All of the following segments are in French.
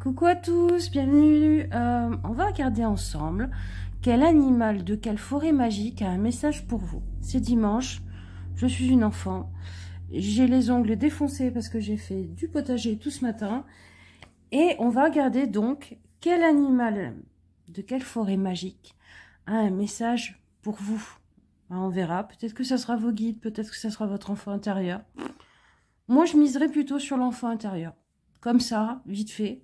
Coucou à tous, bienvenue. On va regarder ensemble quel animal de quelle forêt magique a un message pour vous. C'est dimanche, je suis une enfant, j'ai les ongles défoncés parce que j'ai fait du potager tout ce matin. Et on va regarder donc quel animal de quelle forêt magique a un message pour vous. On verra, peut-être que ça sera vos guides, peut-être que ça sera votre enfant intérieur. Moi, je miserais plutôt sur l'enfant intérieur. Comme ça, vite fait.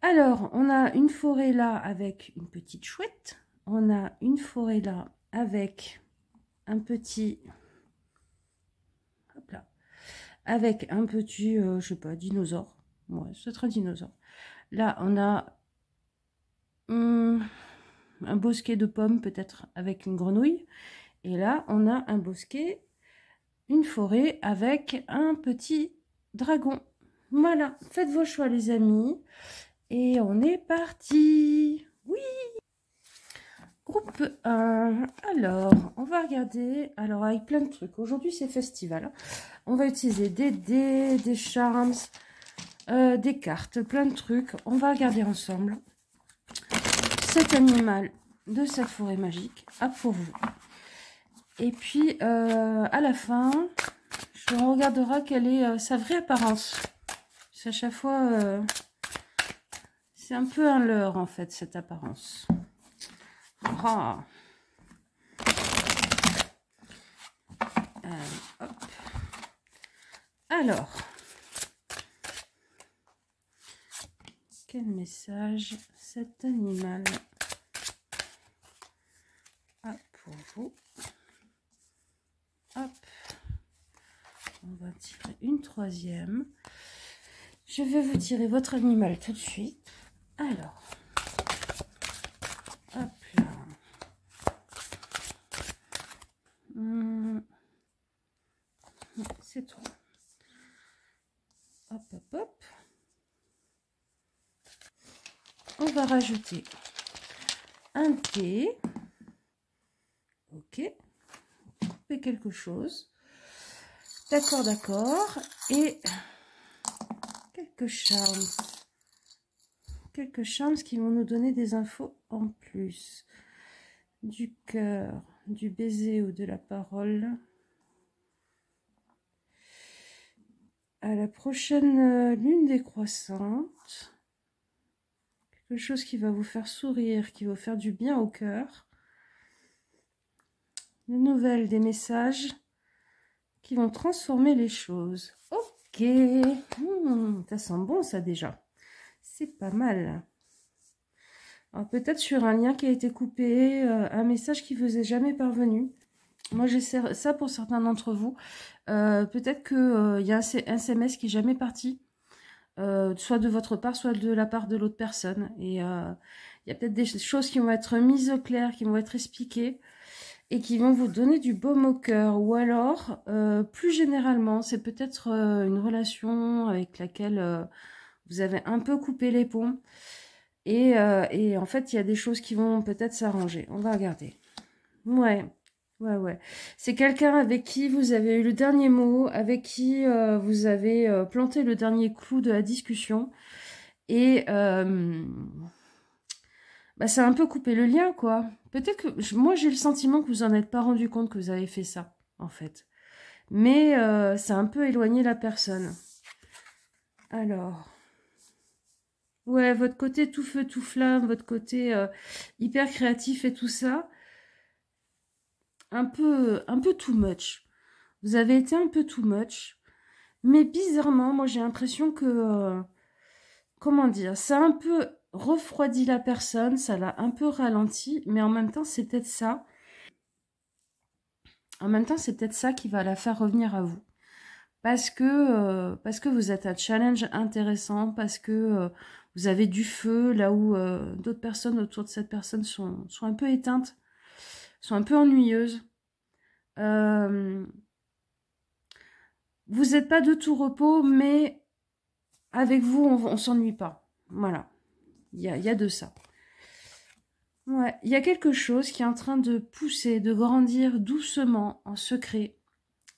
Alors, on a une forêt là avec une petite chouette. On a une forêt là avec un petit... Hop là. Avec un petit, je sais pas, dinosaure. Ouais, c'est un dinosaure. Là, on a un bosquet de pommes, peut-être avec une grenouille. Et là, on a un bosquet, une forêt avec un petit dragon. Voilà, faites vos choix les amis. Et on est parti. Oui. Groupe 1. Alors, on va regarder. Alors, avec plein de trucs. Aujourd'hui, c'est festival. On va utiliser des dés, des charms, des cartes, plein de trucs. On va regarder ensemble cet animal de cette forêt magique a pour vous. Et puis, à la fin, on regardera quelle est sa vraie apparence. C'est à chaque fois... c'est un peu un leurre, en fait, cette apparence. Oh. Hop. Alors, quel message cet animal a pour vous? Hop. On va tirer une troisième. Je vais vous tirer votre animal tout de suite. Alors, hop là. C'est trop. Hop, hop, hop. On va rajouter un thé. Ok. Couper quelque chose. D'accord, d'accord. Et quelques charms. Quelques charms qui vont nous donner des infos en plus. Du cœur, du baiser ou de la parole. À la prochaine lune décroissante. Quelque chose qui va vous faire sourire, qui va vous faire du bien au cœur. Des nouvelles, des messages qui vont transformer les choses. Ok, ça sent bon ça déjà. C'est pas mal. Alors peut-être sur un lien qui a été coupé, un message qui vous est jamais parvenu. Moi j'ai ça pour certains d'entre vous. Peut-être qu'il y a un SMS qui n'est jamais parti. Soit de votre part, soit de la part de l'autre personne. Et il y a peut-être des choses qui vont être mises au clair, qui vont être expliquées et qui vont vous donner du baume au cœur. Ou alors, plus généralement, c'est peut-être une relation avec laquelle vous avez un peu coupé les ponts. Et en fait, il y a des choses qui vont peut-être s'arranger. On va regarder. Ouais. C'est quelqu'un avec qui vous avez eu le dernier mot, avec qui vous avez planté le dernier clou de la discussion. Et ça a un peu coupé le lien, quoi. Peut-être que... Moi, j'ai le sentiment que vous n'en êtes pas rendu compte que vous avez fait ça, en fait. Mais ça a un peu éloigné la personne. Alors... Ouais, votre côté tout feu, tout flamme, votre côté hyper créatif et tout ça... un peu too much. Vous avez été un peu too much. Mais bizarrement, moi j'ai l'impression que... comment dire? Ça a un peu refroidi la personne, ça l'a un peu ralenti. Mais en même temps, c'est peut-être ça. En même temps, c'est peut-être ça qui va la faire revenir à vous. Parce que vous êtes un challenge intéressant, parce que vous avez du feu, là où d'autres personnes autour de cette personne sont un peu éteintes, sont un peu ennuyeuses. Vous n'êtes pas de tout repos, mais avec vous, on ne s'ennuie pas. Voilà, il y a de ça. Ouais, il y a quelque chose qui est en train de pousser, de grandir doucement, en secret.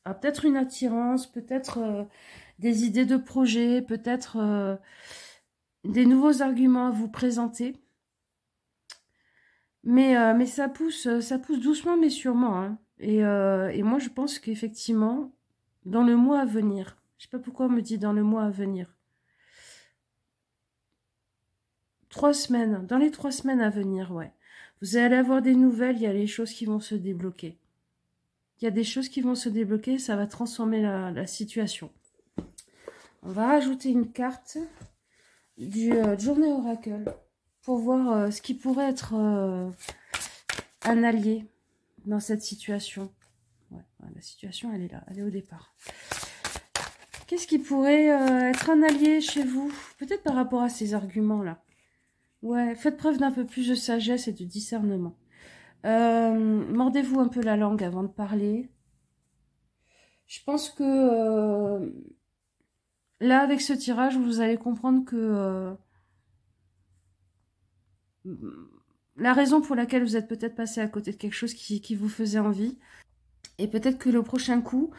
Peut-être une attirance, peut-être des idées de projet, peut-être des nouveaux arguments à vous présenter. Mais ça pousse doucement mais sûrement. Hein. Et moi, je pense qu'effectivement, dans le mois à venir, je sais pas pourquoi on me dit dans le mois à venir, 3 semaines, dans les 3 semaines à venir, ouais. Vous allez avoir des nouvelles, il y a les choses qui vont se débloquer. Il y a des choses qui vont se débloquer, ça va transformer la situation. On va rajouter une carte du Journée Oracle pour voir ce qui pourrait être un allié dans cette situation. Ouais, la situation, elle est là, elle est au départ. Qu'est-ce qui pourrait être un allié chez vous? Peut-être par rapport à ces arguments-là. Ouais, faites preuve d'un peu plus de sagesse et de discernement. Mordez-vous un peu la langue avant de parler. Je pense que là, avec ce tirage, vous allez comprendre que la raison pour laquelle vous êtes peut-être passé à côté de quelque chose qui vous faisait envie, et peut-être que le prochain coup,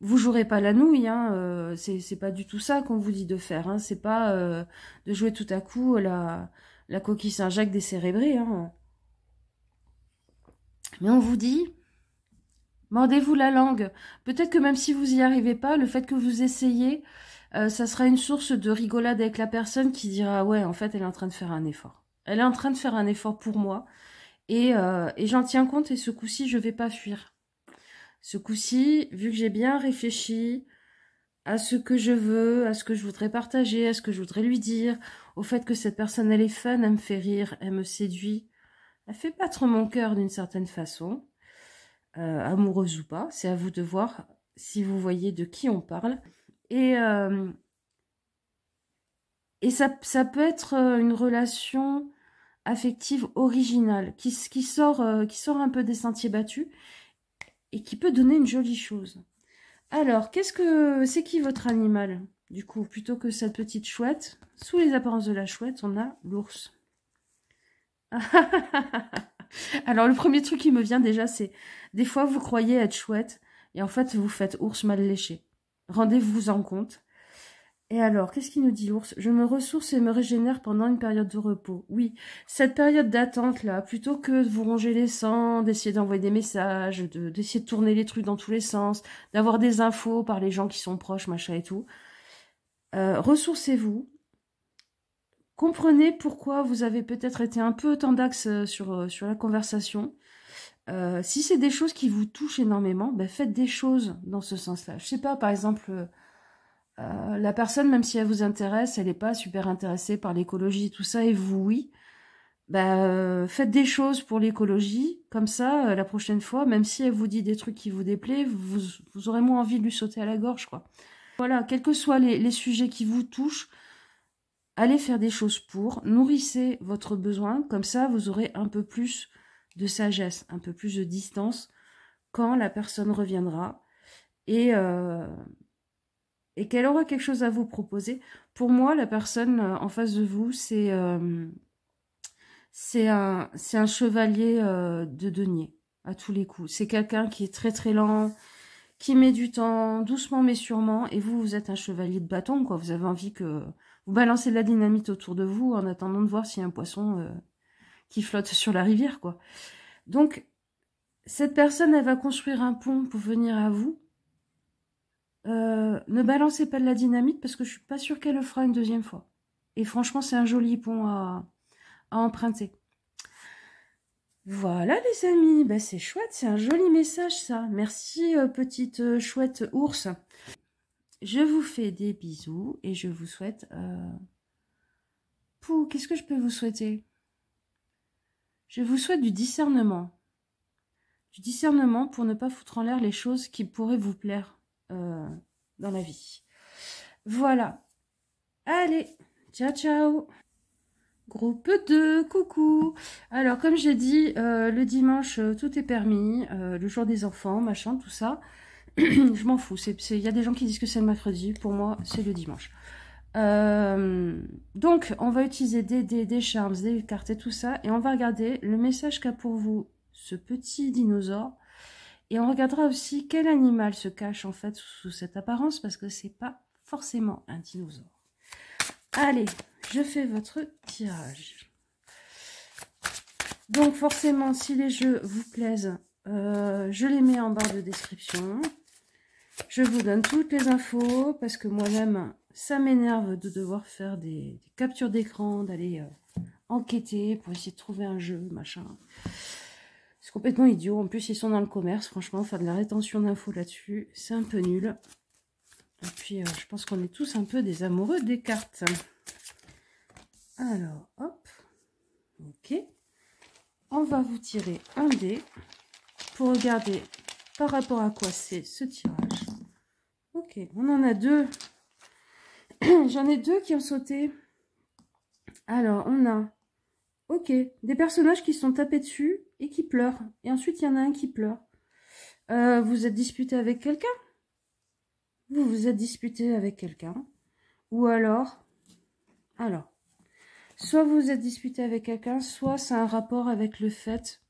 vous jouerez pas la nouille, hein, c'est pas du tout ça qu'on vous dit de faire, hein, c'est pas de jouer tout à coup la coquille Saint-Jacques décérébrée, hein. Mais on vous dit, mordez-vous la langue. Peut-être que même si vous n'y arrivez pas, le fait que vous essayez, ça sera une source de rigolade avec la personne qui dira, ouais, en fait, elle est en train de faire un effort. Elle est en train de faire un effort pour moi, et j'en tiens compte, et ce coup-ci, je vais pas fuir. Ce coup-ci, vu que j'ai bien réfléchi à ce que je veux, à ce que je voudrais partager, à ce que je voudrais lui dire, au fait que cette personne, elle est fun, elle me fait rire, elle me séduit, elle fait battre mon cœur d'une certaine façon, amoureuse ou pas, c'est à vous de voir si vous voyez de qui on parle. Et ça peut être une relation affective originale, qui sort un peu des sentiers battus, et qui peut donner une jolie chose. Alors, c'est qui votre animal? Du coup, plutôt que cette petite chouette, sous les apparences de la chouette, on a l'ours. Alors, le premier truc qui me vient déjà, c'est des fois, vous croyez être chouette, et en fait, vous faites ours mal léché. Rendez-vous en compte. Et alors, qu'est-ce qu'il nous dit l'ours? Je me ressource et me régénère pendant une période de repos. Oui, cette période d'attente là, plutôt que de vous ronger les sangs, d'essayer d'envoyer des messages, d'essayer de tourner les trucs dans tous les sens, d'avoir des infos par les gens qui sont proches, machin et tout. Ressourcez-vous. Comprenez pourquoi vous avez peut-être été un peu tendax sur la conversation. Si c'est des choses qui vous touchent énormément, ben faites des choses dans ce sens-là. Je sais pas, par exemple... la personne, même si elle vous intéresse, elle n'est pas super intéressée par l'écologie, tout ça, et vous, oui. Faites des choses pour l'écologie, comme ça, la prochaine fois, même si elle vous dit des trucs qui vous déplaisent, vous aurez moins envie de lui sauter à la gorge, quoi. Voilà, quels que soient les sujets qui vous touchent, allez faire des choses pour, nourrissez votre besoin, comme ça, vous aurez un peu plus de sagesse, un peu plus de distance quand la personne reviendra. Et qu'elle aura quelque chose à vous proposer. Pour moi, la personne en face de vous, c'est un chevalier de denier, à tous les coups. C'est quelqu'un qui est très très lent, qui met du temps, doucement mais sûrement, et vous, vous êtes un chevalier de bâton, quoi. Vous avez envie que vous balancez de la dynamite autour de vous en attendant de voir s'il y a un poisson qui flotte sur la rivière, quoi. Donc, cette personne, elle va construire un pont pour venir à vous. Ne balancez pas de la dynamite parce que je suis pas sûre qu'elle le fera une deuxième fois. Et franchement, c'est un joli pont à emprunter. Voilà les amis, ben, c'est chouette, c'est un joli message ça. Merci petite chouette ours. Je vous fais des bisous et je vous souhaite... qu'est-ce que je peux vous souhaiter? Je vous souhaite du discernement. Du discernement pour ne pas foutre en l'air les choses qui pourraient vous plaire dans la vie. Voilà. Allez, ciao ciao. Groupe 2, coucou. Alors, comme j'ai dit, le dimanche, tout est permis. Le jour des enfants, machin, tout ça. Je m'en fous. Il y a des gens qui disent que c'est le mercredi. Pour moi, c'est le dimanche. Donc, on va utiliser des charms, des cartes et tout ça. Et on va regarder le message qu'a pour vous ce petit dinosaure. Et on regardera aussi quel animal se cache en fait sous cette apparence. Parce que c'est pas forcément un dinosaure. Allez, je fais votre tirage. Donc forcément, si les jeux vous plaisent, je les mets en barre de description. Je vous donne toutes les infos parce que moi-même, ça m'énerve de devoir faire des captures d'écran, d'aller enquêter pour essayer de trouver un jeu, machin. C'est complètement idiot. En plus, ils sont dans le commerce. Franchement, faire de la rétention d'infos là-dessus, c'est un peu nul. Et puis, je pense qu'on est tous un peu des amoureux des cartes. Alors, hop. Ok. On va vous tirer un dé pour regarder par rapport à quoi c'est ce tirage. Ok, on en a deux. J'en ai deux qui ont sauté. Alors, on a, ok, des personnages qui sont tapés dessus et qui pleurent. Et ensuite, il y en a un qui pleure. Vous êtes disputé avec quelqu'un? Vous vous êtes disputé avec quelqu'un? Ou alors, soit vous vous êtes disputé avec quelqu'un, soit c'est un rapport avec le fait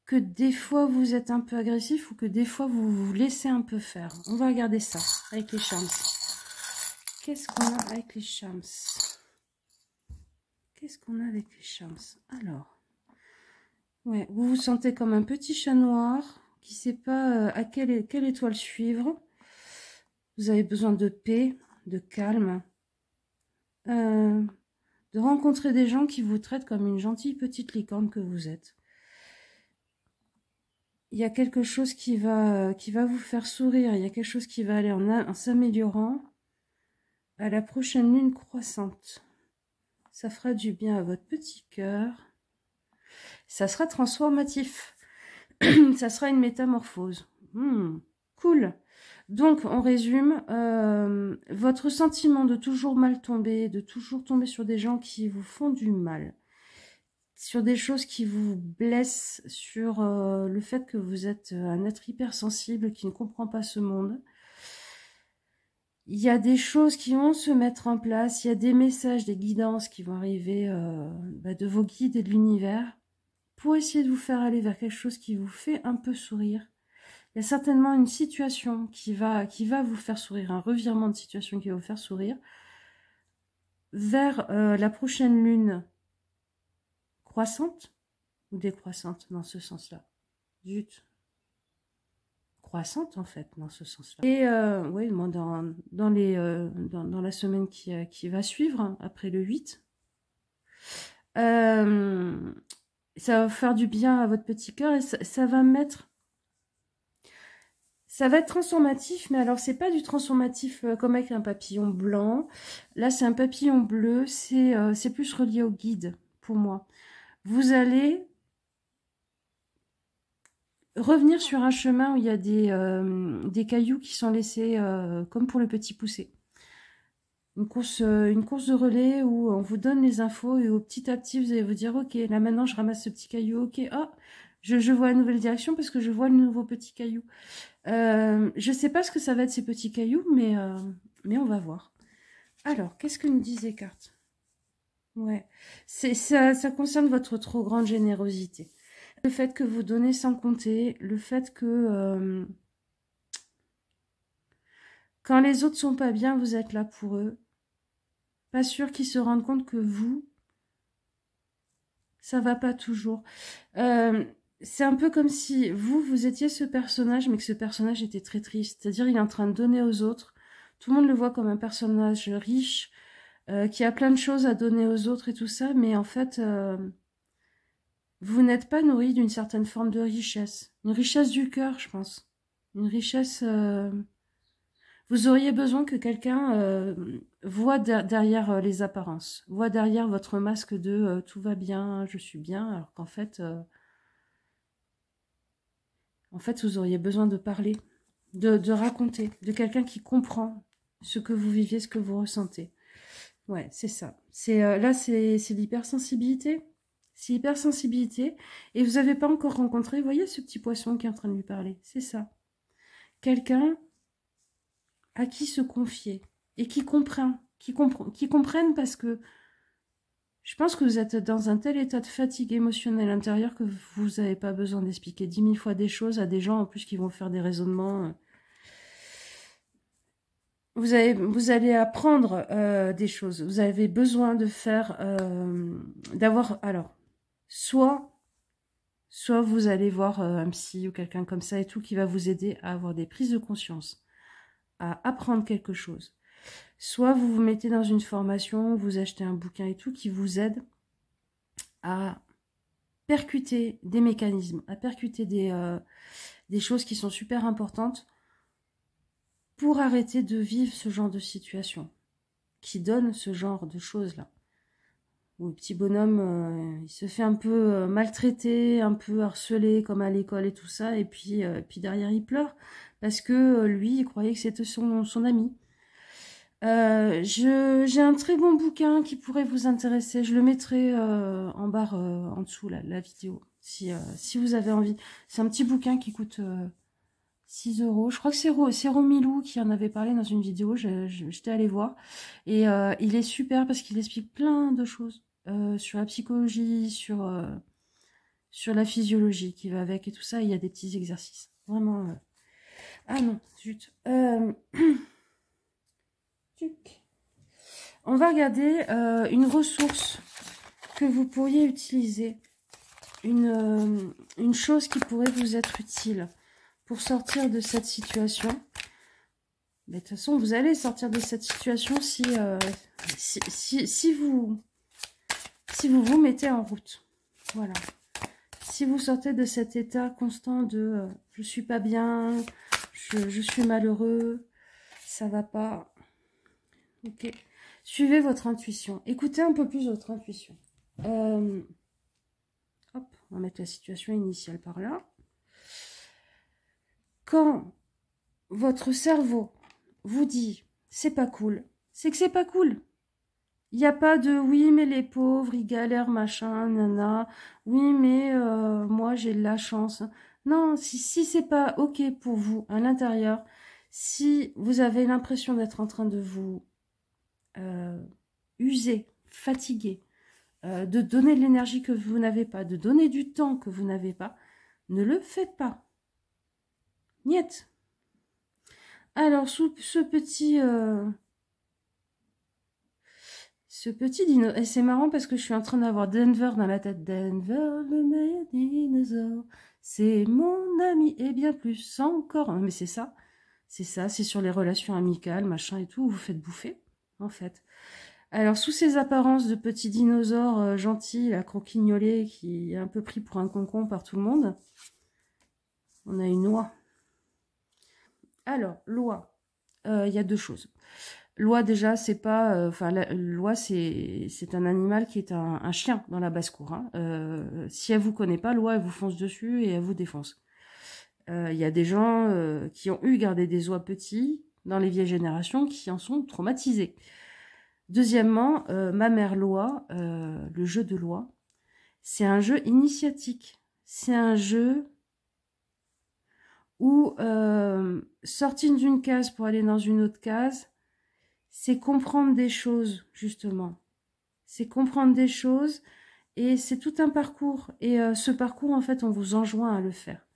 que des fois vous êtes un peu agressif ou que des fois vous vous laissez un peu faire. On va regarder ça avec les charms. Qu'est-ce qu'on a avec les charms? Qu'est-ce qu'on a avec les charms? Alors, ouais, vous vous sentez comme un petit chat noir qui ne sait pas à quelle étoile suivre. Vous avez besoin de paix, de calme, de rencontrer des gens qui vous traitent comme une gentille petite licorne que vous êtes. Il y a quelque chose qui va vous faire sourire, il y a quelque chose qui va aller en s'améliorant à la prochaine lune croissante. Ça fera du bien à votre petit cœur. Ça sera transformatif. Ça sera une métamorphose. Cool. Donc, on résume. Votre sentiment de toujours mal tomber, de toujours tomber sur des gens qui vous font du mal, sur des choses qui vous blessent, sur le fait que vous êtes un être hypersensible qui ne comprend pas ce monde. Il y a des choses qui vont se mettre en place, il y a des messages, des guidances qui vont arriver de vos guides et de l'univers pour essayer de vous faire aller vers quelque chose qui vous fait un peu sourire. Il y a certainement une situation qui va vous faire sourire, un revirement de situation qui va vous faire sourire vers la prochaine lune croissante ou décroissante dans ce sens-là. Zut. Croissante en fait dans ce sens-là. Et oui, moi dans la semaine qui va suivre, hein, après le 8, ça va faire du bien à votre petit cœur et ça va mettre... Ça va être transformatif, mais alors c'est pas du transformatif comme avec un papillon blanc. Là, c'est un papillon bleu, c'est plus relié au guide pour moi. Vous allez revenir sur un chemin où il y a des cailloux qui sont laissés comme pour le petit poussé. Une course de relais où on vous donne les infos et au petit à petit, vous allez vous dire, ok, là maintenant je ramasse ce petit caillou, ok, oh, je vois la nouvelle direction parce que je vois le nouveau petit caillou. Je sais pas ce que ça va être ces petits cailloux, mais on va voir. Alors, qu'est-ce que nous disent les cartes? Ouais, ça concerne votre trop grande générosité. Le fait que vous donnez sans compter, le fait que quand les autres sont pas bien, vous êtes là pour eux. Pas sûr qu'ils se rendent compte que vous, ça va pas toujours. C'est un peu comme si vous étiez ce personnage, mais que ce personnage était très triste. C'est-à-dire, il est en train de donner aux autres. Tout le monde le voit comme un personnage riche, qui a plein de choses à donner aux autres et tout ça, mais en fait, vous n'êtes pas nourri d'une certaine forme de richesse. Une richesse du cœur, je pense. Une richesse... vous auriez besoin que quelqu'un voit derrière les apparences, voit derrière votre masque de tout va bien, je suis bien, alors qu'en fait, vous auriez besoin de parler, de raconter, de quelqu'un qui comprend ce que vous viviez, ce que vous ressentez. Ouais, c'est ça. Là, c'est l'hypersensibilité. C'est l'hypersensibilité. Et vous n'avez pas encore rencontré, vous voyez ce petit poisson qui est en train de lui parler. C'est ça. Quelqu'un à qui se confier et qui comprenne parce que je pense que vous êtes dans un tel état de fatigue émotionnelle intérieure que vous n'avez pas besoin d'expliquer 10 000 fois des choses à des gens en plus qui vont faire des raisonnements. vous allez apprendre des choses. Vous avez besoin de faire, d'avoir, alors, soit vous allez voir un psy ou quelqu'un comme ça et tout qui va vous aider à avoir des prises de conscience, à apprendre quelque chose. Soit vous vous mettez dans une formation, vous achetez un bouquin et tout qui vous aide à percuter des mécanismes, à percuter des choses qui sont super importantes pour arrêter de vivre ce genre de situation qui donne ce genre de choses-là. Où le petit bonhomme, il se fait un peu maltraiter, un peu harcelé comme à l'école et tout ça, et puis derrière il pleure parce que lui, il croyait que c'était son ami. J'ai un très bon bouquin qui pourrait vous intéresser. Je le mettrai en barre en dessous, là, la vidéo, si vous avez envie. C'est un petit bouquin qui coûte 6 euros. Je crois que c'est Romilou qui en avait parlé dans une vidéo. J'étais allée voir. Et il est super parce qu'il explique plein de choses sur la psychologie, sur la physiologie qui va avec et tout ça. Il y a des petits exercices. Vraiment. Ah non, zut. On va regarder une ressource que vous pourriez utiliser, une chose qui pourrait vous être utile pour sortir de cette situation. Mais de toute façon, vous allez sortir de cette situation si vous vous mettez en route. Voilà. Si vous sortez de cet état constant de je suis pas bien, je suis malheureux, ça va pas. Ok. Suivez votre intuition. Écoutez un peu plus votre intuition. Hop, on va mettre la situation initiale par là. Quand votre cerveau vous dit c'est pas cool, c'est que c'est pas cool. Il n'y a pas de oui mais les pauvres ils galèrent machin nana, oui mais moi j'ai de la chance. Non, si c'est pas ok pour vous à l'intérieur, si vous avez l'impression d'être en train de vous user, fatiguer, de donner de l'énergie que vous n'avez pas, de donner du temps que vous n'avez pas, ne le faites pas. Niet. Alors, sous ce petit dino, et c'est marrant parce que je suis en train d'avoir Denver dans la tête. Denver, le meilleur dinosaure, c'est mon ami, et bien plus encore. Mais c'est ça, c'est sur les relations amicales, machin et tout, vous faites bouffer, en fait. Alors, sous ces apparences de petits dinosaures gentils, à croquignolés, qui est un peu pris pour un concombre par tout le monde, on a une oie. Alors, l'oie, il y a deux choses. L'oie, déjà, c'est pas... l'oie, c'est un animal qui est un chien dans la basse-cour. Hein. Si elle vous connaît pas, l'oie, elle vous fonce dessus et elle vous défonce. Il y a des gens qui ont gardé des oies petits dans les vieilles générations qui en sont traumatisés. Deuxièmement, ma mère l'oie, le jeu de l'oie, c'est un jeu initiatique. C'est un jeu où sortir d'une case pour aller dans une autre case, c'est comprendre des choses, justement. C'est comprendre des choses et c'est tout un parcours. Et ce parcours, en fait, on vous enjoint à le faire.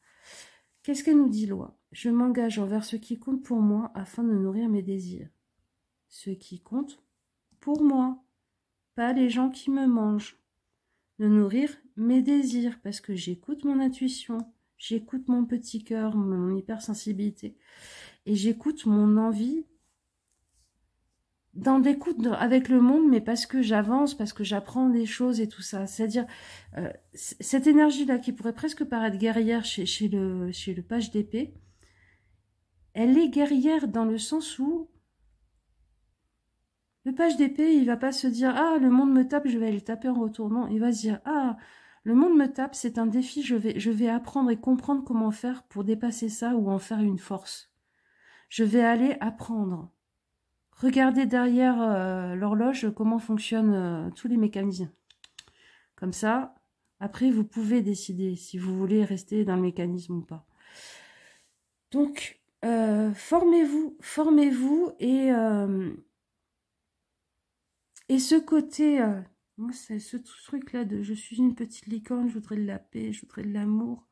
Qu'est-ce qu'elle nous dit, l'oie? Je m'engage envers ce qui compte pour moi afin de nourrir mes désirs. Ce qui compte pour moi, pas les gens qui me mangent. De nourrir mes désirs, parce que j'écoute mon intuition, j'écoute mon petit cœur, mon hypersensibilité, et j'écoute mon envie d'en découdre avec le monde, mais parce que j'avance, parce que j'apprends des choses et tout ça. C'est-à-dire, cette énergie-là qui pourrait presque paraître guerrière chez le page d'épée, elle est guerrière dans le sens où le page d'épée, il va pas se dire « Ah, le monde me tape, je vais aller taper en retour. » Non, il va se dire « Ah, le monde me tape, c'est un défi, je vais apprendre et comprendre comment faire pour dépasser ça ou en faire une force. Je vais aller apprendre. » Regardez derrière l'horloge comment fonctionnent tous les mécanismes. Comme ça, après, vous pouvez décider si vous voulez rester dans le mécanisme ou pas. Donc, formez-vous et ce côté, moi, c'est ce truc-là de je suis une petite licorne, je voudrais de la paix, je voudrais de l'amour.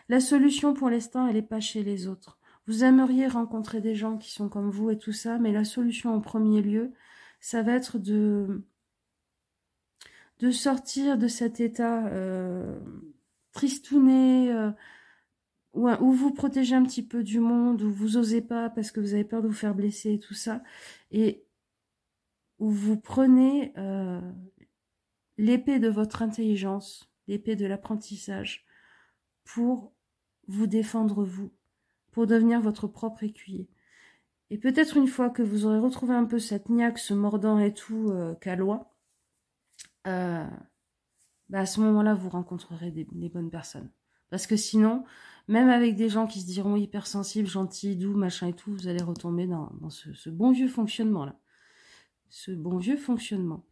La solution pour l'instant, elle n'est pas chez les autres. Vous aimeriez rencontrer des gens qui sont comme vous et tout ça, mais la solution en premier lieu, ça va être de sortir de cet état tristouné, où vous protégez un petit peu du monde, où vous osez pas parce que vous avez peur de vous faire blesser et tout ça, et où vous prenez l'épée de votre intelligence, l'épée de l'apprentissage, pour vous défendre vous, pour devenir votre propre écuyer. Et peut-être une fois que vous aurez retrouvé un peu cette niaque, ce mordant et tout, calois, à ce moment-là, vous rencontrerez des bonnes personnes. Parce que sinon, même avec des gens qui se diront hypersensibles, gentils, doux, machin et tout, vous allez retomber dans ce bon vieux fonctionnement-là. Ce bon vieux fonctionnement.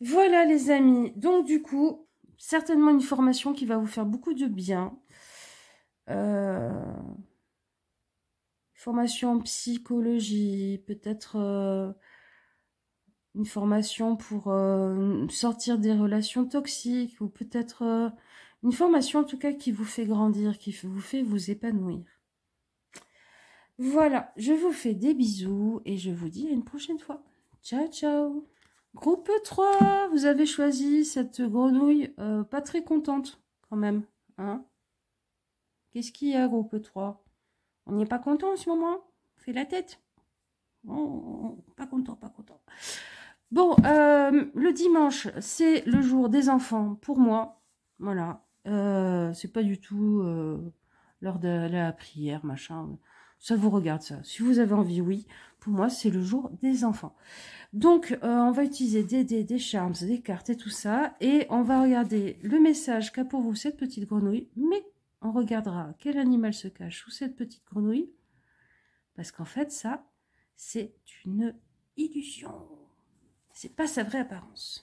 Voilà les amis. Donc du coup, certainement une formation qui va vous faire beaucoup de bien. Formation en psychologie, peut-être une formation pour sortir des relations toxiques, ou peut-être une formation en tout cas qui vous fait grandir, qui vous fait vous épanouir. Voilà, je vous fais des bisous et je vous dis à une prochaine fois. Ciao, ciao. Groupe 3, vous avez choisi cette grenouille pas très contente quand même. Hein, qu'est-ce qu'il y a, groupe 3? On n'est pas content en ce moment? On fait la tête. Oh, pas content, pas content. Bon, le dimanche, c'est le jour des enfants pour moi. Voilà. C'est pas du tout l'heure de la prière, machin. Ça vous regarde, ça. Si vous avez envie, oui. Pour moi, c'est le jour des enfants. Donc, on va utiliser des dés, des charms, des cartes et tout ça. Et on va regarder le message qu'a pour vous cette petite grenouille. Mais on regardera quel animal se cache sous cette petite grenouille. Parce qu'en fait, ça, c'est une illusion. C'est pas sa vraie apparence.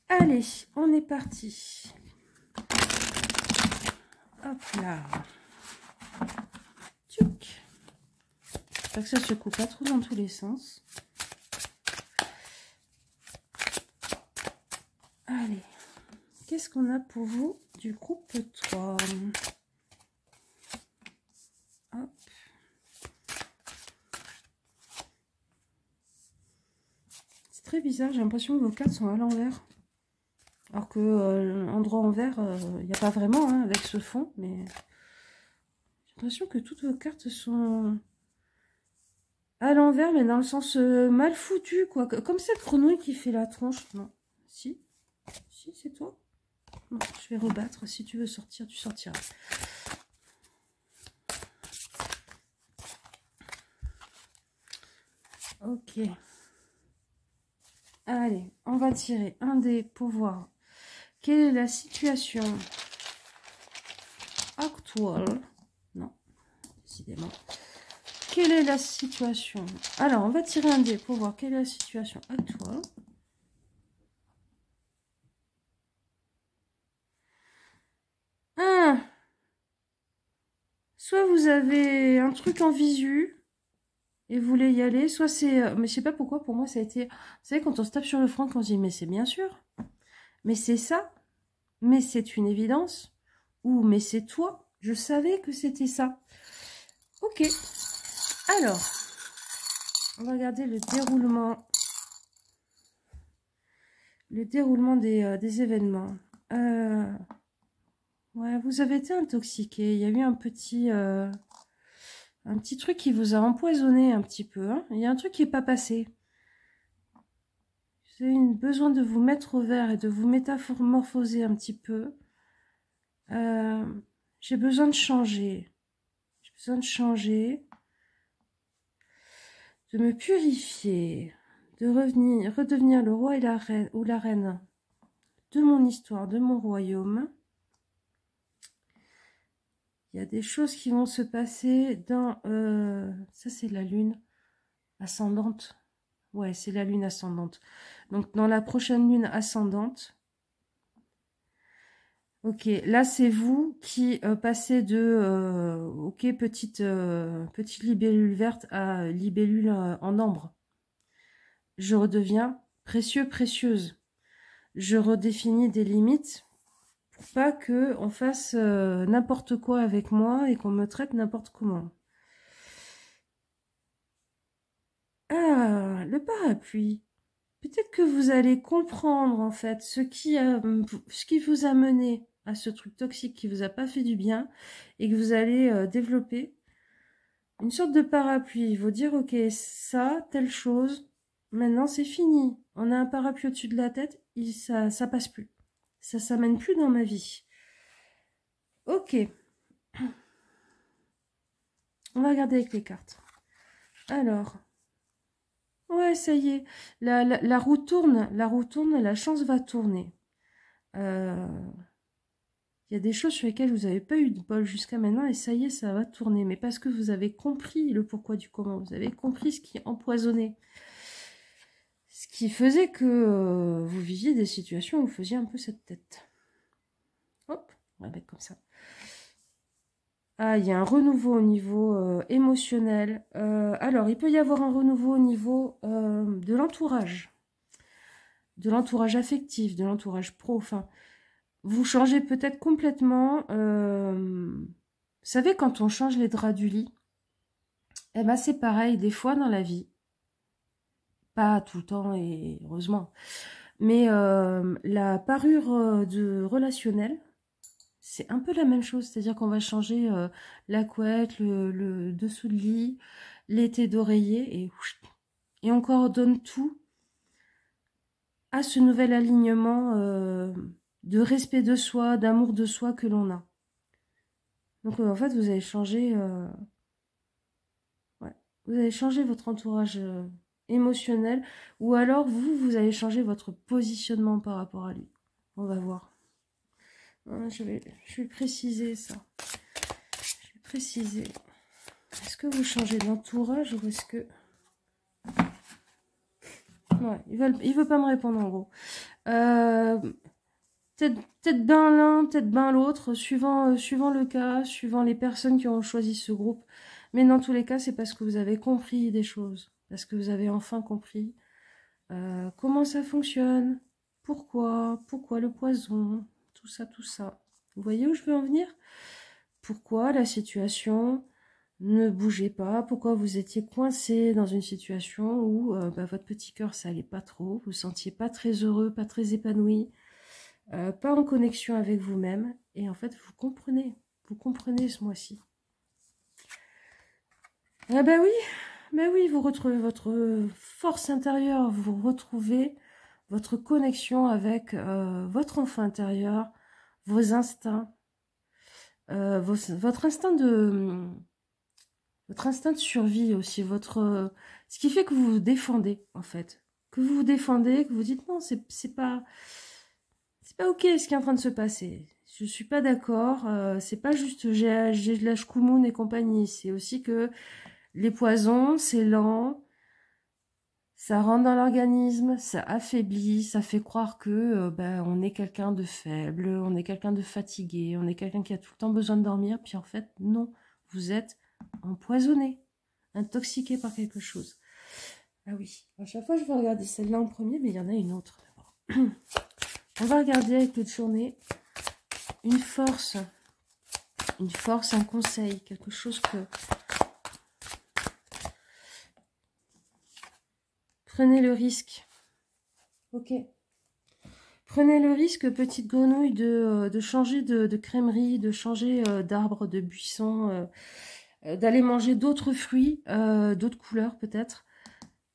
Allez, on est parti. Hop là. Tchouk. J'espère que ça se secoue pas trop dans tous les sens. Allez. Qu'est-ce qu'on a pour vous du groupe 3? Hop. C'est très bizarre, j'ai l'impression que vos cartes sont à l'envers. Alors que l'endroit en vert, il n'y a pas vraiment hein, avec ce fond, mais j'ai l'impression que toutes vos cartes sont à l'envers, mais dans le sens mal foutu, quoi. Comme cette grenouille qui fait la tronche. Non, si, c'est toi. Non, je vais rebattre. Si tu veux sortir, tu sortiras. Ok. Allez, on va tirer un dé pour voir quelle est la situation actuelle. Non, décidément. Quelle est la situation? Alors, on va tirer un dé pour voir quelle est la situation actuelle. Soit vous avez un truc en visu et vous voulez y aller, soit c'est... mais je sais pas pourquoi, pour moi, ça a été... Vous savez, quand on se tape sur le front, on se dit, mais c'est bien sûr. Mais c'est ça. Mais c'est une évidence. Ou, mais c'est toi. Je savais que c'était ça. Ok. Alors, on va regarder le déroulement. Le déroulement des événements. Ouais, vous avez été intoxiqué. Il y a eu un petit truc qui vous a empoisonné un petit peu. Hein. Il y a un truc qui n'est pas passé. Vous avez besoin de vous mettre au vert et de vous métamorphoser un petit peu. J'ai besoin de changer. J'ai besoin de changer. De me purifier. De redevenir le roi et la reine, ou la reine de mon histoire, de mon royaume. Il y a des choses qui vont se passer dans... ça, c'est la lune ascendante. Ouais, c'est la lune ascendante. Donc, dans la prochaine lune ascendante... Ok, là, c'est vous qui passez de... ok, petite libellule verte à libellule en ambre. Je redeviens précieux, précieuse. Je redéfinis des limites pour pas que on fasse n'importe quoi avec moi et qu'on me traite n'importe comment. Ah, le parapluie. Peut-être que vous allez comprendre en fait ce qui vous a mené à ce truc toxique qui vous a pas fait du bien et que vous allez développer une sorte de parapluie. Vous dire ok, ça, telle chose, maintenant c'est fini. On a un parapluie au-dessus de la tête, ça passe plus. Ça s'amène plus dans ma vie. Ok, on va regarder avec les cartes. Alors, ouais, ça y est, la roue tourne, la chance va tourner. Il y a des choses sur lesquelles vous n'avez pas eu de bol jusqu'à maintenant et ça y est, ça va tourner. Mais parce que vous avez compris le pourquoi du comment, vous avez compris ce qui empoisonnait. Ce qui faisait que vous viviez des situations où vous faisiez un peu cette tête. Hop, on va mettre comme ça. Ah, il y a un renouveau au niveau émotionnel. Alors, il peut y avoir un renouveau au niveau de l'entourage affectif, de l'entourage pro. Enfin, vous changez peut-être complètement. Vous savez, quand on change les draps du lit, eh ben c'est pareil des fois dans la vie. Pas tout le temps et heureusement. Mais la parure de relationnel, c'est un peu la même chose. C'est-à-dire qu'on va changer la couette, le dessous de lit, l'été d'oreiller et on coordonne tout à ce nouvel alignement de respect de soi, d'amour de soi que l'on a. Donc en fait, vous allez changer, ouais, vous allez changer votre entourage émotionnel, ou alors vous allez changer votre positionnement par rapport à lui. On va voir. Je vais préciser ça. Je vais préciser. Est-ce que vous changez d'entourage ou est-ce que... Ouais, il veut pas me répondre en gros. Peut-être ben l'un, peut-être ben l'autre, suivant le cas, suivant les personnes qui ont choisi ce groupe. Mais dans tous les cas, c'est parce que vous avez compris des choses. Parce que vous avez enfin compris comment ça fonctionne, pourquoi le poison, tout ça, tout ça. Vous voyez où je veux en venir? Pourquoi la situation ne bougeait pas, pourquoi vous étiez coincé dans une situation où votre petit cœur, ça allait pas trop, vous ne sentiez pas très heureux, pas très épanoui, pas en connexion avec vous-même, et en fait, vous comprenez ce mois-ci. Ah oui, vous retrouvez votre force intérieure, vous retrouvez votre connexion avec votre enfant intérieur, vos instincts, votre instinct de survie aussi, ce qui fait que vous vous défendez en fait, que vous vous dites non, c'est pas ok ce qui est en train de se passer. Je suis pas d'accord, c'est pas juste j'ai de la schkoumoun et compagnie, c'est aussi que les poisons, c'est lent, ça rentre dans l'organisme, ça affaiblit, ça fait croire que on est quelqu'un de faible, on est quelqu'un de fatigué, on est quelqu'un qui a tout le temps besoin de dormir, puis en fait, non, vous êtes empoisonné, intoxiqué par quelque chose. Ah oui, à chaque fois je vais regarder celle-là en premier, mais il y en a une autre d'abord. On va regarder avec l'autre journée une force, un conseil, quelque chose que... Prenez le risque. Ok. Prenez le risque, petite grenouille, de changer de crèmerie, de changer d'arbre, de buisson, d'aller manger d'autres fruits, d'autres couleurs peut-être.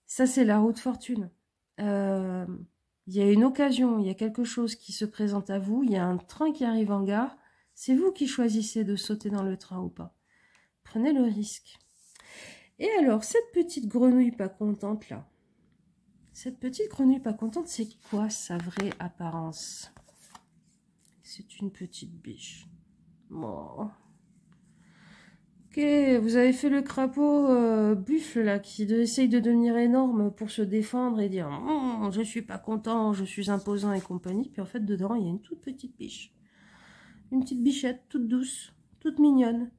Ça, c'est la roue de fortune. Il y a une occasion, il y a quelque chose qui se présente à vous, il y a un train qui arrive en gare. C'est vous qui choisissez de sauter dans le train ou pas. Prenez le risque. Et alors, cette petite grenouille pas contente là, cette petite grenouille pas contente, c'est quoi sa vraie apparence? C'est une petite biche. Bon. Ok, vous avez fait le crapaud buffle là, qui essaye de devenir énorme pour se défendre et dire je suis pas content, je suis imposant et compagnie. Puis en fait, dedans, il y a une toute petite biche. Une petite bichette, toute douce, toute mignonne,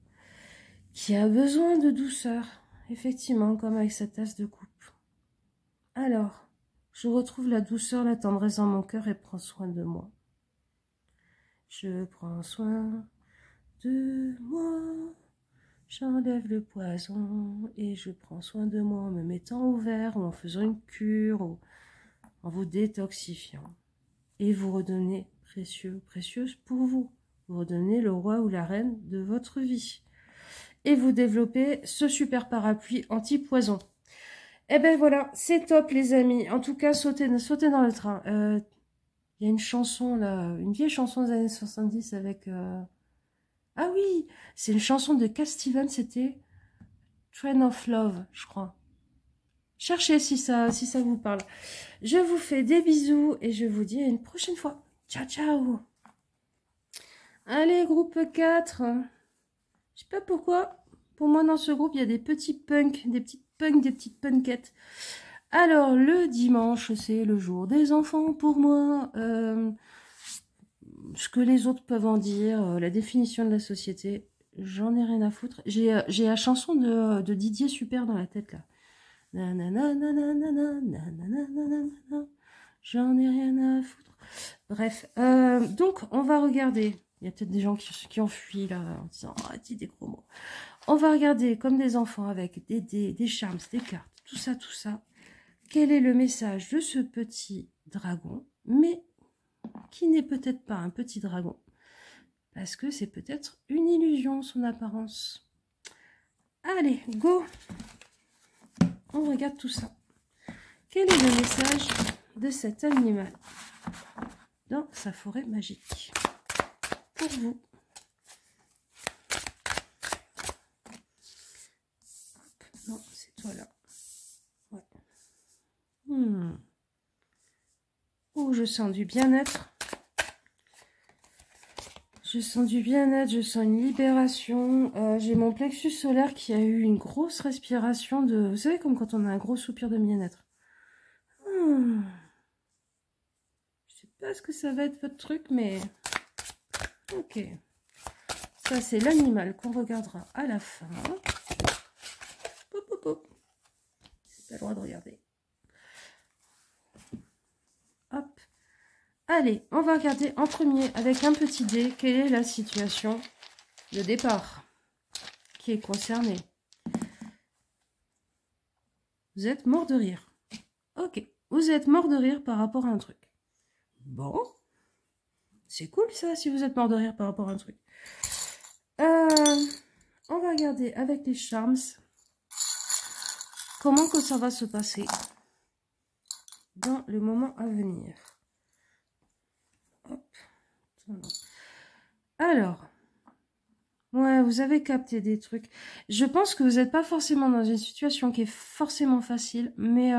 qui a besoin de douceur. Effectivement, comme avec cette tasse de coupe. Alors, je retrouve la douceur, la tendresse dans mon cœur et prends soin de moi. Je prends soin de moi. J'enlève le poison et je prends soin de moi en me mettant au vert ou en faisant une cure ou en vous détoxifiant. Et vous redonnez précieux, précieuse pour vous. Vous redonnez le roi ou la reine de votre vie. Et vous développez ce super parapluie anti-poison. Et ben voilà, c'est top les amis. En tout cas, sautez dans le train. Il y a une chanson là, une vieille chanson des années 70 avec... Ah oui, c'est une chanson de Cat Stevens, c'était Train of Love, je crois. Cherchez si ça vous parle. Je vous fais des bisous et je vous dis à une prochaine fois. Ciao, ciao. Allez, groupe 4. Je sais pas pourquoi. Pour moi, dans ce groupe, il y a des petits punks, des petites punkettes. Alors, le dimanche, c'est le jour des enfants pour moi. Ce que les autres peuvent en dire, la définition de la société, j'en ai rien à foutre. J'ai la chanson de Didier Super dans la tête, là. J'en ai rien à foutre. Bref, donc on va regarder. Il y a peut-être des gens qui ont fui là en disant « Ah, dis des gros mots ». On va regarder comme des enfants avec des dés, des charms, des cartes, tout ça, tout ça. Quel est le message de ce petit dragon, mais qui n'est peut-être pas un petit dragon, parce que c'est peut-être une illusion, son apparence. Allez, go! On regarde tout ça. Quel est le message de cet animal dans sa forêt magique pour vous? Hop, non, c'est toi là. Ouais. Oh, je sens du bien-être. Je sens du bien-être, je sens une libération. J'ai mon plexus solaire qui a eu une grosse respiration de... Vous savez, comme quand on a un gros soupir de bien-être. Je sais pas ce que ça va être votre truc, mais... Ok. Ça, c'est l'animal qu'on regardera à la fin. Pop, pop, pop. C'est pas le droit de regarder. Hop. Allez, on va regarder en premier avec un petit dé quelle est la situation de départ qui est concernée. Vous êtes mort de rire. Ok, vous êtes mort de rire par rapport à un truc. Bon, c'est cool ça si vous êtes mort de rire par rapport à un truc. On va regarder avec les charms comment que ça va se passer dans le moment à venir. Hop. Alors, ouais, vous avez capté des trucs. Je pense que vous n'êtes pas forcément dans une situation qui est forcément facile, mais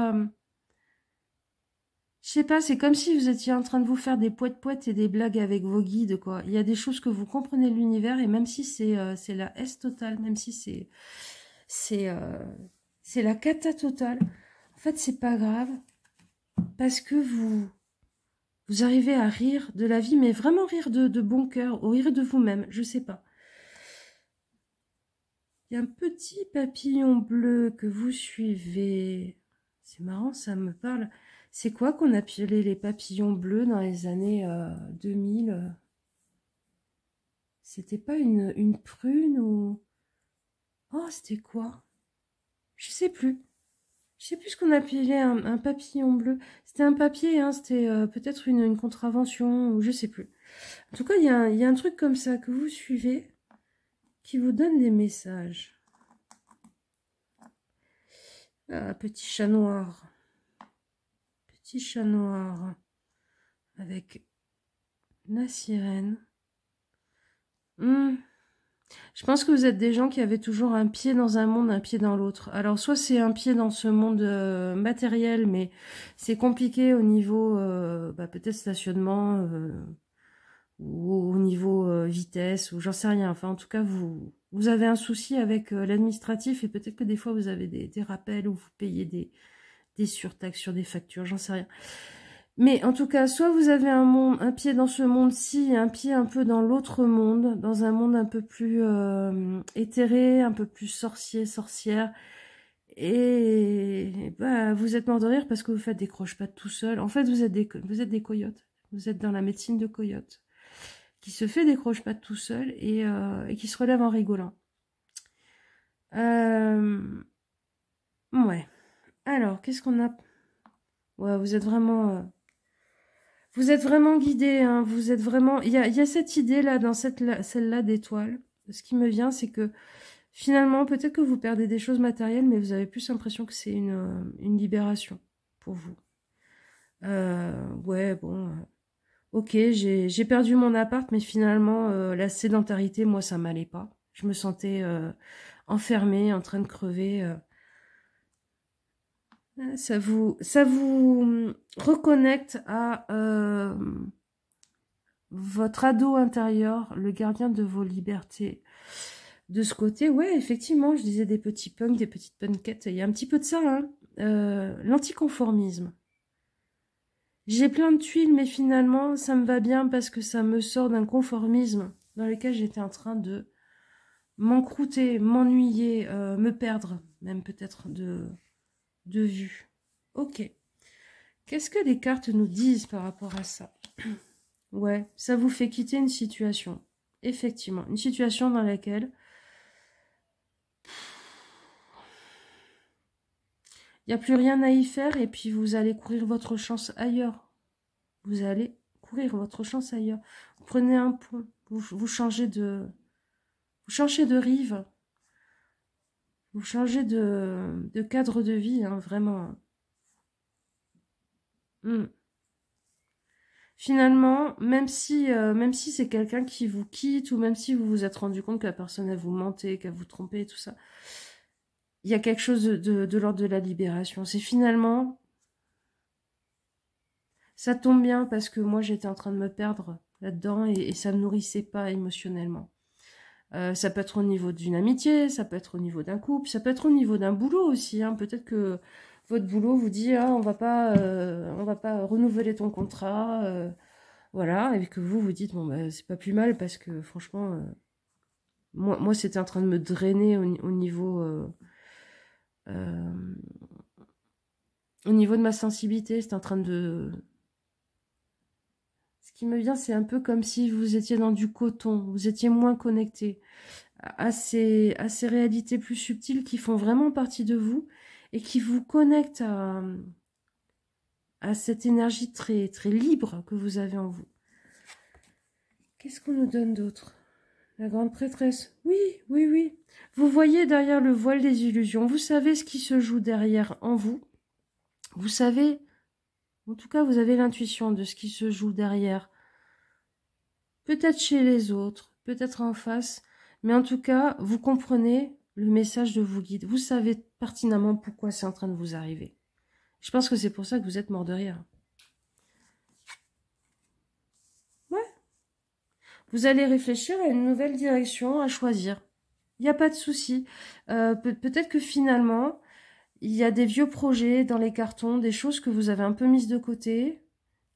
je sais pas, c'est comme si vous étiez en train de vous faire des poètes-poètes et des blagues avec vos guides, quoi. Il y a des choses que vous comprenez de l'univers, et même si c'est la S totale, même si c'est la cata totale, en fait, c'est pas grave, parce que vous arrivez à rire de la vie, mais vraiment rire de bon cœur, ou rire de vous-même, je sais pas. Il y a un petit papillon bleu que vous suivez. C'est marrant, ça me parle. C'est quoi qu'on appelait les papillons bleus dans les années 2000? C'était pas une prune ou... Oh, c'était quoi? Je sais plus. Je sais plus ce qu'on appelait un papillon bleu. C'était un papier, hein, c'était peut-être une contravention, ou je sais plus. En tout cas, il y a un truc comme ça que vous suivez qui vous donne des messages. Ah, petit chat noir. Petit chat noir. Avec la sirène. Je pense que vous êtes des gens qui avaient toujours un pied dans un monde, un pied dans l'autre. Alors, soit c'est un pied dans ce monde matériel, mais c'est compliqué au niveau, peut-être stationnement, ou au niveau vitesse, ou j'en sais rien. Enfin, en tout cas, vous avez un souci avec l'administratif, et peut-être que des fois, vous avez des rappels, ou vous payez des surtaxes sur des factures, j'en sais rien. Mais en tout cas, soit vous avez un pied dans ce monde-ci et un pied un peu dans l'autre monde, dans un monde un peu plus éthéré, un peu plus sorcier, sorcière. Et vous êtes mort de rire parce que vous faites des croche-pattes tout seul. En fait, vous êtes des coyotes. Vous êtes dans la médecine de coyote. qui se fait des croche-pattes tout seul et qui se relève en rigolant. Ouais. Alors, qu'est-ce qu'on a? Ouais, vous êtes vraiment guidé, hein, vous êtes vraiment... Il y a cette idée-là, dans celle-là d'étoile. Ce qui me vient, c'est que finalement, peut-être que vous perdez des choses matérielles, mais vous avez plus l'impression que c'est une libération pour vous. Ouais, bon... ok, j'ai perdu mon appart, mais finalement, la sédentarité, moi, ça m'allait pas. Je me sentais enfermée, en train de crever. Ça vous reconnecte à votre ado intérieur, le gardien de vos libertés. De ce côté, ouais, effectivement, je disais des petits punks, des petites punkettes. Il y a un petit peu de ça, hein. L'anticonformisme. J'ai plein de tuiles, mais finalement, ça me va bien parce que ça me sort d'un conformisme dans lequel j'étais en train de m'encrouter, m'ennuyer, me perdre, même peut-être de vue. Ok. Qu'est-ce que les cartes nous disent par rapport à ça? Ouais, ça vous fait quitter une situation. Effectivement, une situation dans laquelle il n'y a plus rien à y faire et puis vous allez courir votre chance ailleurs. Vous allez courir votre chance ailleurs. Vous prenez un pont, vous changez de rive, vous changez de cadre de vie, hein, vraiment. Finalement, même si c'est quelqu'un qui vous quitte, ou même si vous vous êtes rendu compte que la personne, elle vous mentait, qu'elle vous trompait, tout ça, il y a quelque chose de l'ordre de la libération. C'est finalement... Ça tombe bien parce que moi, j'étais en train de me perdre là-dedans et ça ne me nourrissait pas émotionnellement. Ça peut être au niveau d'une amitié, ça peut être au niveau d'un couple, ça peut être au niveau d'un boulot aussi. Hein. Peut-être que votre boulot vous dit ah, on va pas renouveler ton contrat, voilà, et que vous dites bon bah c'est pas plus mal parce que franchement moi c'était en train de me drainer au niveau de ma sensibilité, c'était en train de... Ce qui me vient, c'est un peu comme si vous étiez dans du coton, vous étiez moins connecté à ces réalités plus subtiles qui font vraiment partie de vous et qui vous connectent à cette énergie très, très libre que vous avez en vous. Qu'est-ce qu'on nous donne d'autre? La grande prêtresse. Oui, oui, oui. Vous voyez derrière le voile des illusions. Vous savez ce qui se joue derrière en vous. Vous savez, en tout cas, vous avez l'intuition de ce qui se joue derrière. Peut-être chez les autres, peut-être en face. Mais en tout cas, vous comprenez le message de vos guides. Vous savez pertinemment pourquoi c'est en train de vous arriver. Je pense que c'est pour ça que vous êtes mort de rire. Ouais. Vous allez réfléchir à une nouvelle direction à choisir. Il n'y a pas de souci. Peut-être que finalement, il y a des vieux projets dans les cartons, des choses que vous avez un peu mises de côté,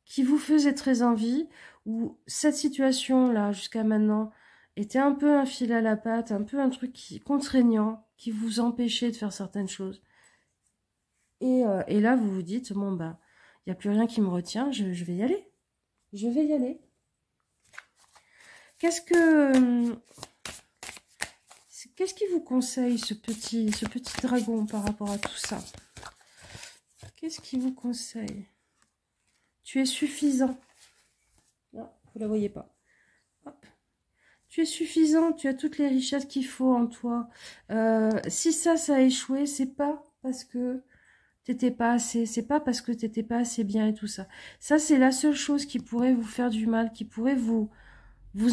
qui vous faisaient très envie, ou cette situation-là, jusqu'à maintenant, était un peu un fil à la patte, un peu un truc contraignant, qui vous empêchait de faire certaines choses. Et là, vous vous dites, bon, bah, il n'y a plus rien qui me retient, je vais y aller. Je vais y aller. Qu'est-ce qui vous conseille, ce petit dragon, par rapport à tout ça? Qu'est-ce qui vous conseille? Tu es suffisant. Non, vous la voyez pas. Hop. Tu es suffisant, tu as toutes les richesses qu'il faut en toi. Si ça a échoué, c'est pas parce que t'étais pas assez, c'est pas parce que t'étais pas assez bien et tout ça. Ça, c'est la seule chose qui pourrait vous faire du mal, qui pourrait vous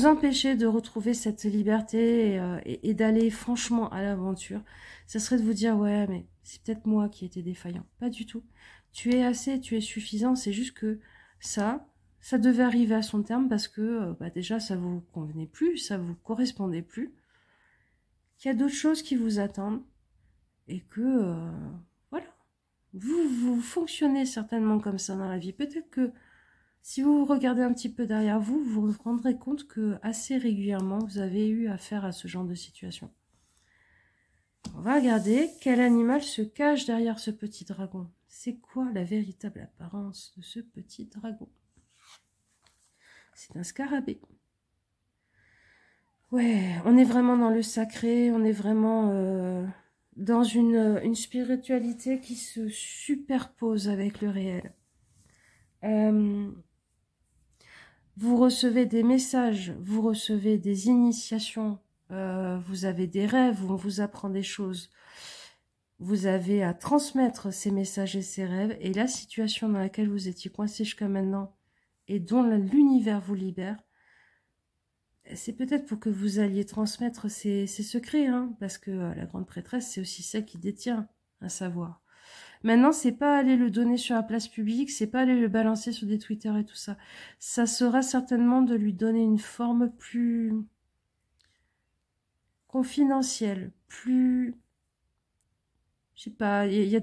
empêcher de retrouver cette liberté et d'aller franchement à l'aventure. Ça serait de vous dire, ouais, mais c'est peut-être moi qui étais défaillant. Pas du tout. Tu es assez, tu es suffisant, c'est juste que ça devait arriver à son terme parce que déjà ça vous convenait plus, ça vous correspondait plus, qu'il y a d'autres choses qui vous attendent et que voilà, vous fonctionnez certainement comme ça dans la vie. Peut-être que si vous regardez un petit peu derrière vous, vous vous rendrez compte que assez régulièrement vous avez eu affaire à ce genre de situation. On va regarder quel animal se cache derrière ce petit dragon. C'est quoi la véritable apparence de ce petit dragon? C'est un scarabée. Ouais, on est vraiment dans le sacré, on est vraiment dans une spiritualité qui se superpose avec le réel. Vous recevez des messages, vous recevez des initiations, vous avez des rêves où on vous apprend des choses. Vous avez à transmettre ces messages et ces rêves, et la situation dans laquelle vous étiez coincé jusqu'à maintenant, et dont l'univers vous libère, c'est peut-être pour que vous alliez transmettre ces secrets, hein, parce que la grande prêtresse, c'est aussi celle qui détient un savoir. Maintenant, c'est pas aller le donner sur la place publique, c'est pas aller le balancer sur des Twitter et tout ça. Ça sera certainement de lui donner une forme plus confidentielle, plus... Je sais pas, il y a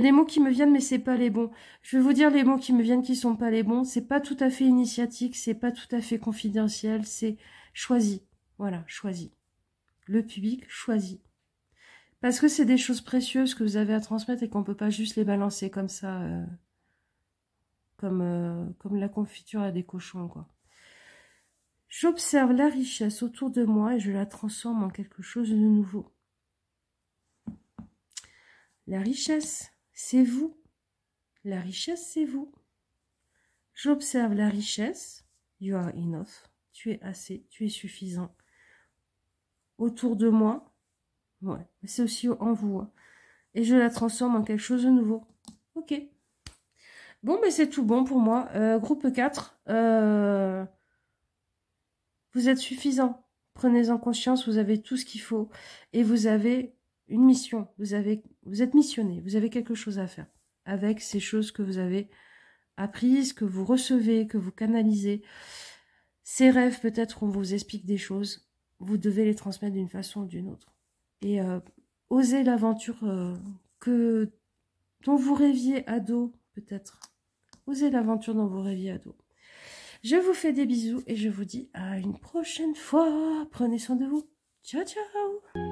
des mots qui me viennent, mais c'est pas les bons. Je vais vous dire les mots qui me viennent qui sont pas les bons. C'est pas tout à fait initiatique, c'est pas tout à fait confidentiel, c'est choisi. Voilà, choisi. Le public choisi. Parce que c'est des choses précieuses que vous avez à transmettre et qu'on peut pas juste les balancer comme ça, comme la confiture à des cochons, quoi. J'observe la richesse autour de moi et je la transforme en quelque chose de nouveau. La richesse, c'est vous. La richesse, c'est vous. J'observe la richesse. You are enough. Tu es assez, tu es suffisant. Autour de moi, ouais, c'est aussi en vous. Hein. Et je la transforme en quelque chose de nouveau. Ok. Bon, mais c'est tout bon pour moi. Groupe 4. Vous êtes suffisant. Prenez-en conscience, vous avez tout ce qu'il faut. Et vous avez une mission. Vous êtes missionné. Vous avez quelque chose à faire avec ces choses que vous avez apprises, que vous recevez, que vous canalisez. Ces rêves, peut-être, on vous explique des choses. Vous devez les transmettre d'une façon ou d'une autre. Et osez l'aventure dont vous rêviez ado, peut-être. Osez l'aventure dont vous rêviez ado. Je vous fais des bisous et je vous dis à une prochaine fois. Prenez soin de vous. Ciao, ciao!